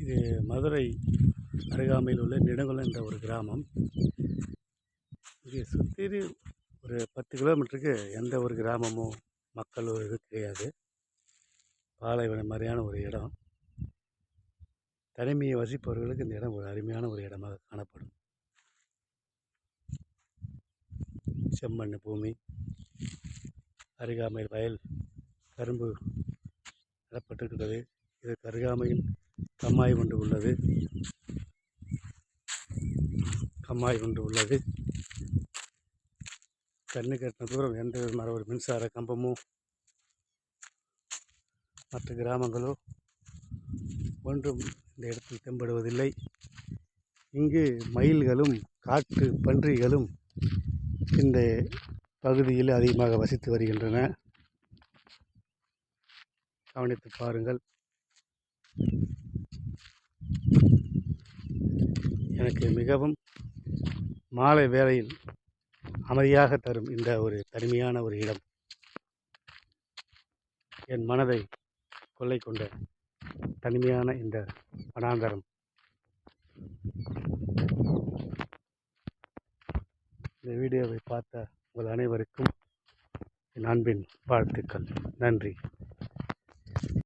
இது மதுரை அருகாமையில் உள்ள நெடுங்குளம் என்ற ஒரு கிராமம். இங்கே சுற்றி ஒரு 10 கிலோமீட்டருக்கு எந்த ஒரு கிராமமும் மக்களோ இது கிடையாது. பாலைவனம் மாதிரியான ஒரு இடம். தனிமையை வசிப்பவர்களுக்கு இந்த இடம் ஒரு அருமையான ஒரு இடமாக காணப்படும். செம்மண் பூமி, அருகாமையில் வயல், கரும்பு நடப்பட்டிருக்கிறது. இதற்கு அருகாமையில் கம்மாய் ஒன்று உள்ளது. கண்ணு கட்டின தூரம் எந்த விதமான ஒரு மின்சார கம்பமோ மற்ற கிராமங்களோ ஒன்றும் இந்த இடத்தில் தென்படுவதில்லை. இங்கு மயில்களும் காட்டு பன்றிகளும் இந்த பகுதியில் அதிகமாக வசித்து வருகின்றன. கவனித்து பாருங்கள். எனக்கு மிகவும் மாலை வேளையில் அமைதியாக தரும் இந்த ஒரு தனிமையான ஒரு இடம் என் மனதை கொள்ளை கொண்ட தனிமையான இந்த வனாந்தரம். இந்த வீடியோவை பார்த்த உங்கள் அனைவருக்கும் என் அன்பின் வாழ்த்துக்கள். நன்றி.